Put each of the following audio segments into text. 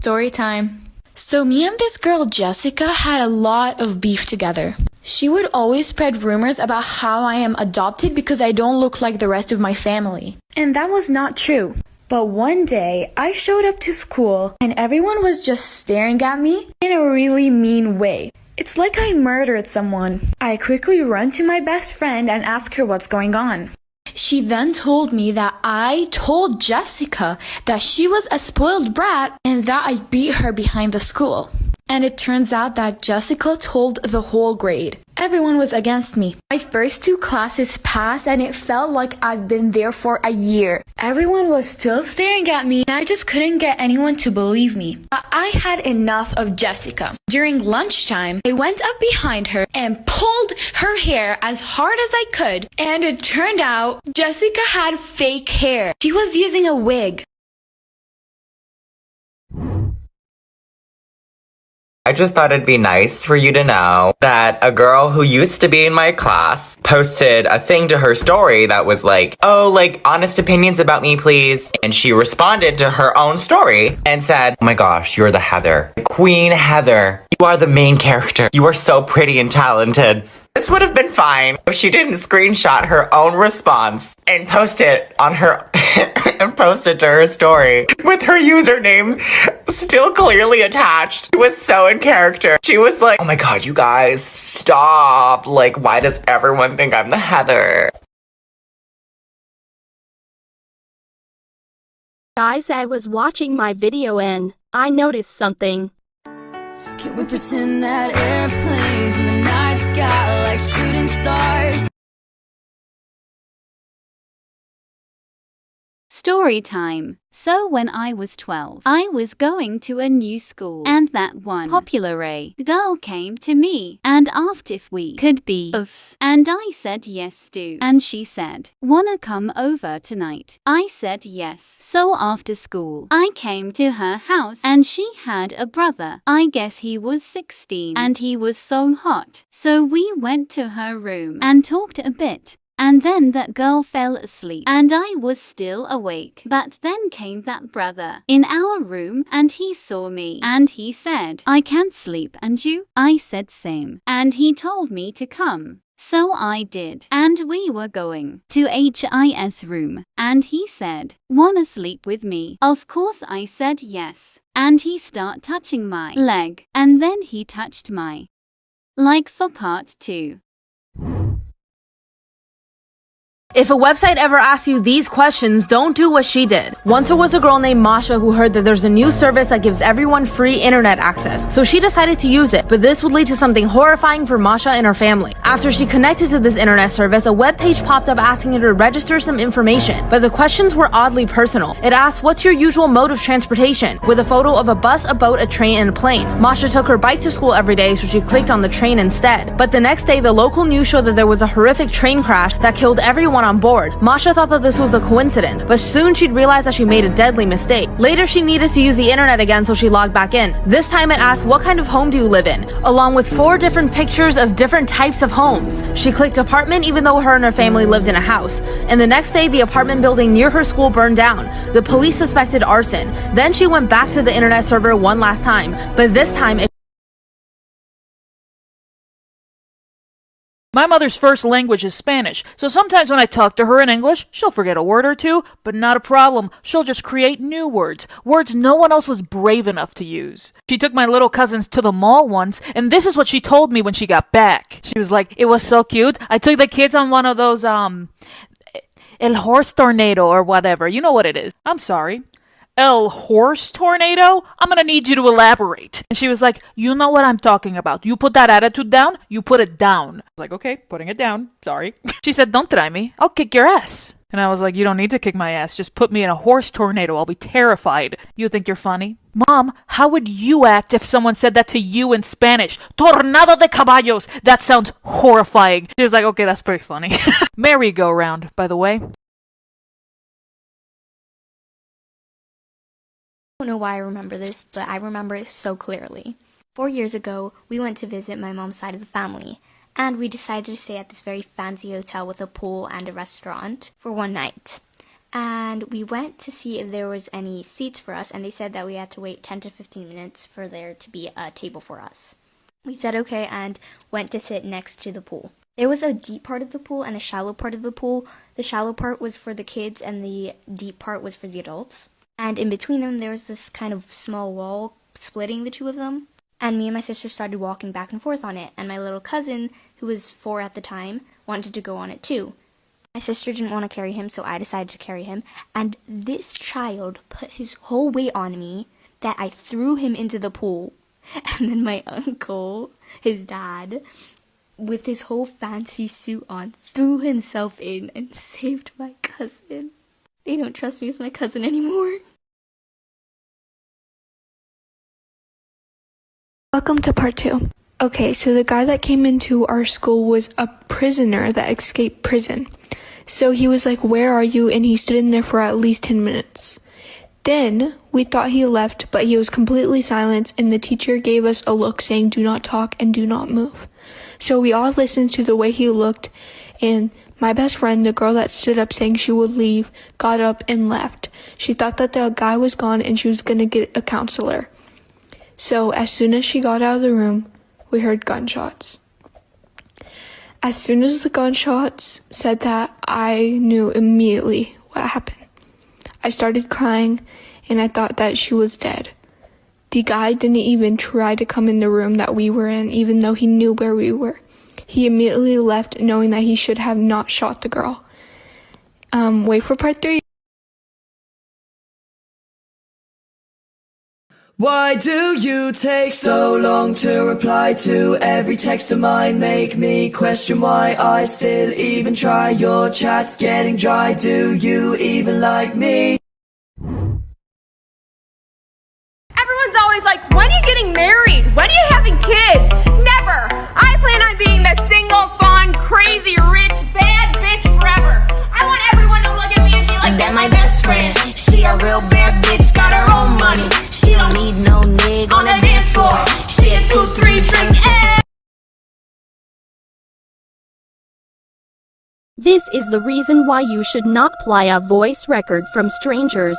Story time. So me and this girl Jessica had a lot of beef together. She would always spread rumors about how I am adopted because I don't look like the rest of my family. And that was not true. But one day, I showed up to school and everyone was just staring at me in a really mean way. It's like I murdered someone. I quickly run to my best friend and ask her what's going on. She then told me that I told Jessica that she was a spoiled brat and that I beat her behind the school. And it turns out that Jessica told the whole grade. Everyone was against me. My first 2 classes passed and it felt like I've been there for a year. Everyone was still staring at me and I just couldn't get anyone to believe me. But I had enough of Jessica. During lunchtime, I went up behind her and pulled her hair as hard as I could. And it turned out Jessica had fake hair. She was using a wig. I just thought it'd be nice for you to know that a girl who used to be in my class posted a thing to her story that was like, oh, like, honest opinions about me, please. And she responded to her own story and said, oh my gosh, you're the Heather. Queen Heather. You are the main character. You are so pretty and talented. This would have been fine if she didn't screenshot her own response and post it on her and post it to her story with her username still clearly attached. It was so in character. She was like, oh my god, you guys, stop. Like, why does everyone think I'm the Heather? Guys, I was watching my video and I noticed something. Can we pretend that airplanes in the night sky like shooting stars? Story time. So when I was 12, I was going to a new school, and that one popular girl came to me and asked if we could be OFs. And I said yes do. And she said, wanna come over tonight? I said yes. So after school, I came to her house and she had a brother. I guess he was 16 and he was so hot. So we went to her room and talked a bit. And then that girl fell asleep and I was still awake. But then came that brother in our room and he saw me and he said, I can't sleep, and you? I said same. And he told me to come. So I did. And we were going to HIS room and he said, wanna sleep with me? Of course I said yes. And he started touching my leg and then he touched my like for part 2. If a website ever asks you these questions, don't do what she did. Once there was a girl named Masha who heard that there's a new service that gives everyone free internet access. So she decided to use it, but this would lead to something horrifying for Masha and her family. After she connected to this internet service, a web page popped up asking her to register some information, but the questions were oddly personal. It asked, what's your usual mode of transportation? With a photo of a bus, a boat, a train, and a plane. Masha took her bike to school every day, so she clicked on the train instead. But the next day, the local news showed that there was a horrific train crash that killed everyone on board. Masha thought that this was a coincidence, but soon she'd realized that she made a deadly mistake. Later, she needed to use the internet again, so she logged back in. This time it asked, what kind of home do you live in? Along with 4 different pictures of different types of homes. She clicked apartment even though her and her family lived in a house. And the next day, the apartment building near her school burned down. The police suspected arson. Then she went back to the internet server one last time, but this time My mother's first language is Spanish, so sometimes when I talk to her in English, she'll forget a word or two, but not a problem. She'll just create new words no one else was brave enough to use. She took my little cousins to the mall once, and this is what she told me when she got back. She was like, it was so cute. I took the kids on one of those, El Horse Tornado or whatever. You know what it is. I'm sorry. El Horse Tornado? I'm gonna need you to elaborate. And she was like, you know what I'm talking about. You put that attitude down, you put it down. I was like, okay, putting it down. Sorry. She said, don't try me. I'll kick your ass. And I was like, you don't need to kick my ass. Just put me in a horse tornado. I'll be terrified. You think you're funny? Mom, how would you act if someone said that to you in Spanish? Tornado de caballos. That sounds horrifying. She was like, okay, that's pretty funny. Merry-go-round, by the way. I don't know why I remember this, but I remember it so clearly. 4 years ago, we went to visit my mom's side of the family, and we decided to stay at this very fancy hotel with a pool and a restaurant for one night. And we went to see if there was any seats for us, and they said that we had to wait 10 to 15 minutes for there to be a table for us. We said okay and went to sit next to the pool. There was a deep part of the pool and a shallow part of the pool. The shallow part was for the kids and the deep part was for the adults. And in between them, there was this kind of small wall splitting the two of them. And me and my sister started walking back and forth on it. And my little cousin, who was 4 at the time, wanted to go on it too. My sister didn't want to carry him, so I decided to carry him. And this child put his whole weight on me that I threw him into the pool. And then my uncle, his dad, with his whole fancy suit on, threw himself in and saved my cousin. They don't trust me as my cousin anymore. Welcome to part 2. Okay, so the guy that came into our school was a prisoner that escaped prison. So he was like, "Where are you?" And he stood in there for at least 10 minutes. Then we thought he left, but he was completely silent, and the teacher gave us a look saying, "Do not talk and do not move." So we all listened to the way he looked, and my best friend, the girl that stood up saying she would leave, got up and left. She thought that the guy was gone and she was gonna get a counselor. So as soon as she got out of the room, we heard gunshots. As soon as the gunshots said that, I knew immediately what happened. I started crying, and I thought that she was dead. The guy didn't even try to come in the room that we were in, even though he knew where we were. He immediately left, knowing that he should have not shot the girl. Wait for part 3. Why do you take so long to reply to every text of mine? Make me question why I still even try. Your chat's getting dry, do you even like me? Everyone's always like, when are you getting married? When are you having kids? Never! I plan on being the single, fun, crazy, rich, bad bitch forever. I want everyone to look at me and be like, That my best friend, she a real bad bitch, got her own money. She don't need no nigga on the dance floor. She a 2-3 drink ass. This is the reason why you should not play a voice record from strangers.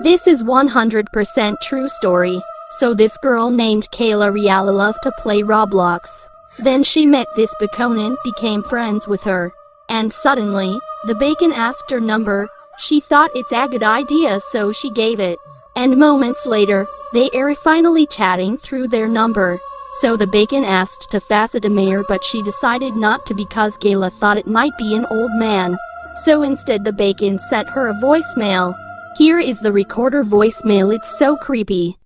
This is 100% true story. So this girl named Kayla really loved to play Roblox. Then she met this bacon and became friends with her. And suddenly, the bacon asked her number. She thought it's a good idea, so she gave it. And moments later, they are finally chatting through their number. So the bacon asked to Fasadamir, but she decided not to because Kayla thought it might be an old man. So instead the bacon sent her a voicemail. Here is the recorder voicemail, it's so creepy.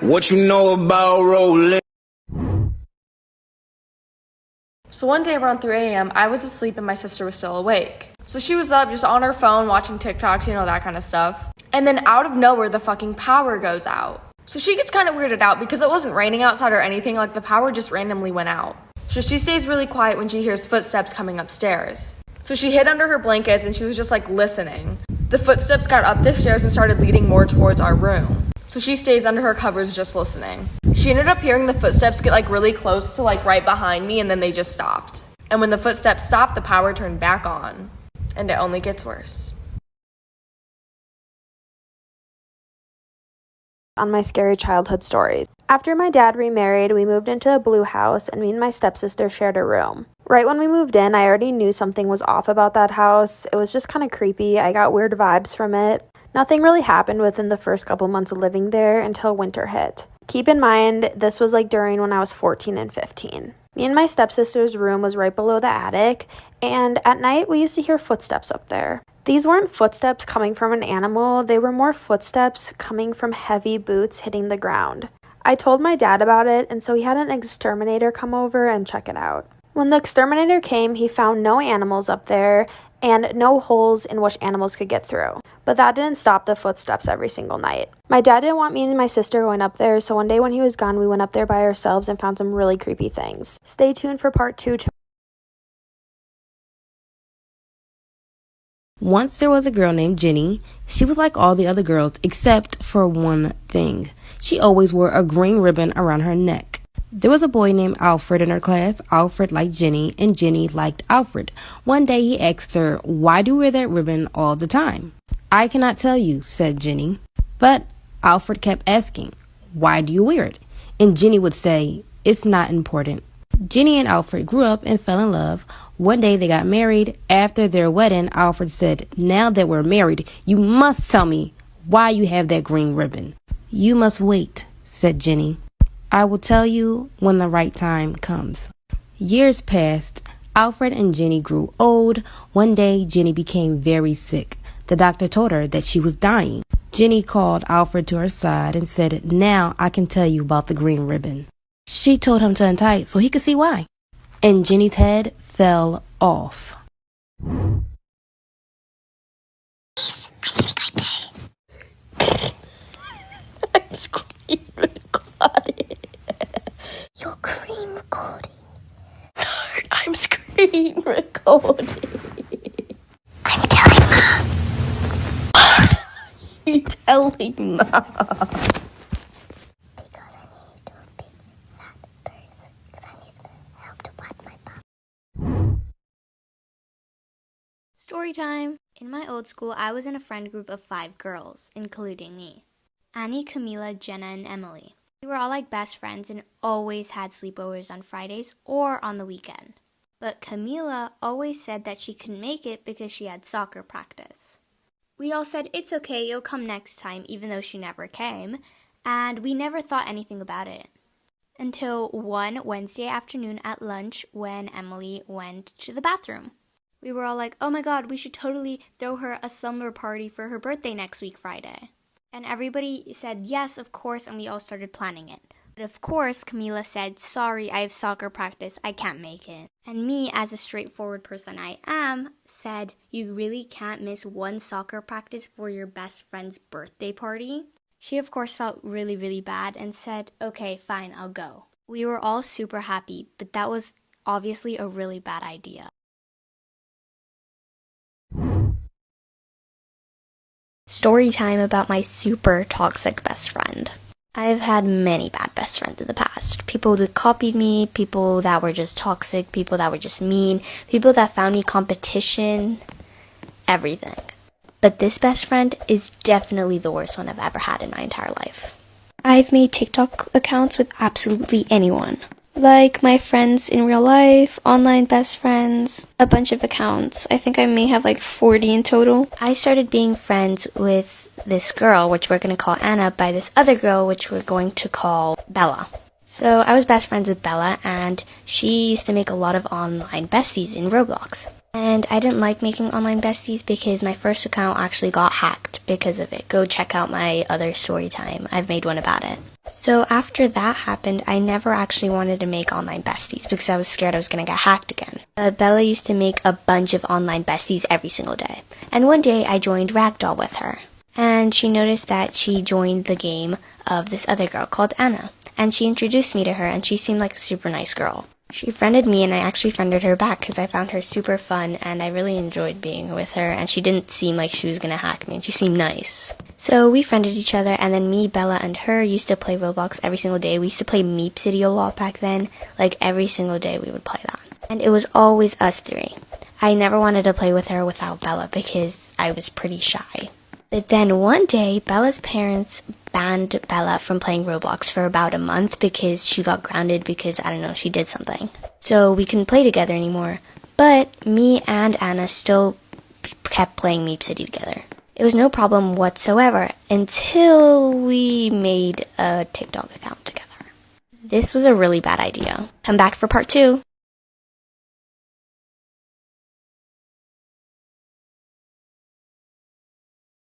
What you know about rolling? So one day around 3 a.m., I was asleep and my sister was still awake. So she was up just on her phone watching TikToks, you know, that kind of stuff. And then out of nowhere, the fucking power goes out. So she gets kind of weirded out because it wasn't raining outside or anything, like the power just randomly went out. So she stays really quiet when she hears footsteps coming upstairs. So she hid under her blankets and she was just like listening. The footsteps got up the stairs and started leading more towards our room. So she stays under her covers just listening. She ended up hearing the footsteps get like really close to like right behind me, and then they just stopped. And when the footsteps stopped, the power turned back on. And it only gets worse. On my scary childhood stories. After my dad remarried, we moved into a blue house, and me and my stepsister shared a room. Right when we moved in, I already knew something was off about that house. It was just kind of creepy. I got weird vibes from it. Nothing really happened within the first couple months of living there until winter hit. Keep in mind, this was like during when I was 14 and 15. Me and my stepsister's room was right below the attic, and at night we used to hear footsteps up there. These weren't footsteps coming from an animal, they were more footsteps coming from heavy boots hitting the ground. I told my dad about it, and so he had an exterminator come over and check it out. When the exterminator came, he found no animals up there and no holes in which animals could get through. But that didn't stop the footsteps every single night. My dad didn't want me and my sister going up there, so one day when he was gone, we went up there by ourselves and found some really creepy things. Stay tuned for part 2. Once there was a girl named Jenny. She was like all the other girls except for one thing. She always wore a green ribbon around her neck. There was a boy named Alfred in her class. Alfred liked Jenny, and Jenny liked Alfred. One day he asked her, "Why do you wear that ribbon all the time?" "I cannot tell you," said Jenny. But Alfred kept asking, "Why do you wear it?" And Jenny would say, "It's not important." Jenny and Alfred grew up and fell in love. One day they got married. After their wedding, Alfred said, "Now that we're married, you must tell me why you have that green ribbon." "You must wait," said Jenny. "I will tell you when the right time comes." Years passed. Alfred and Jenny grew old. One day, Jenny became very sick. The doctor told her that she was dying. Jenny called Alfred to her side and said, "Now I can tell you about the green ribbon." She told him to untie it so he could see why. And Jenny's head fell off. I'm screen recording. You're screen recording. No, I'm screen recording. I'm telling Mom. You telling Mom? Because I need to be that person. Because I need help to wipe my bum. Story time. In my old school, I was in a friend group of 5 girls, including me. Annie, Camila, Jenna, and Emily. We were all like best friends and always had sleepovers on Fridays or on the weekend. But Camila always said that she couldn't make it because she had soccer practice. We all said, "It's okay, you'll come next time," even though she never came, and we never thought anything about it. Until one Wednesday afternoon at lunch when Emily went to the bathroom. We were all like, "Oh my god, we should totally throw her a slumber party for her birthday next week Friday." And everybody said yes, of course, and we all started planning it. But of course, Camila said, "Sorry, I have soccer practice, I can't make it." And me, as a straightforward person I am, said, "You really can't miss one soccer practice for your best friend's birthday party?" She, of course, felt really, really bad and said, "Okay, fine, I'll go." We were all super happy, but that was obviously a really bad idea. Story time about my super toxic best friend. I've had many bad best friends in the past. People that copied me, people that were just toxic, people that were just mean, people that found me competition, everything. But this best friend is definitely the worst one I've ever had in my entire life. I've made TikTok accounts with absolutely anyone. Like my friends in real life, online best friends, a bunch of accounts. I think I may have like 40 in total. I started being friends with this girl, which we're going to call Anna, by this other girl, which we're going to call Bella. So I was best friends with Bella, and she used to make a lot of online besties in Roblox. And I didn't like making online besties because my first account actually got hacked because of it. Go check out my other story time. I've made one about it. So after that happened, I never actually wanted to make online besties because I was scared I was going to get hacked again. Bella used to make a bunch of online besties every single day. And one day I joined Ragdoll with her. And she noticed that she joined the game of this other girl called Anna. And she introduced me to her, and she seemed like a super nice girl. She friended me, and I actually friended her back because I found her super fun, and I really enjoyed being with her, and she didn't seem like she was going to hack me, and she seemed nice. So we friended each other, and then me, Bella, and her used to play Roblox every single day. We used to play Meep City a lot back then. Like, every single day we would play that. And it was always us 3. I never wanted to play with her without Bella because I was pretty shy. But then one day, Bella's parents banned Bella from playing Roblox for about a month because she got grounded because, I don't know, she did something. So we couldn't play together anymore. But me and Anna still kept playing Meep City together. It was no problem whatsoever until we made a TikTok account together. This was a really bad idea. Come back for part 2.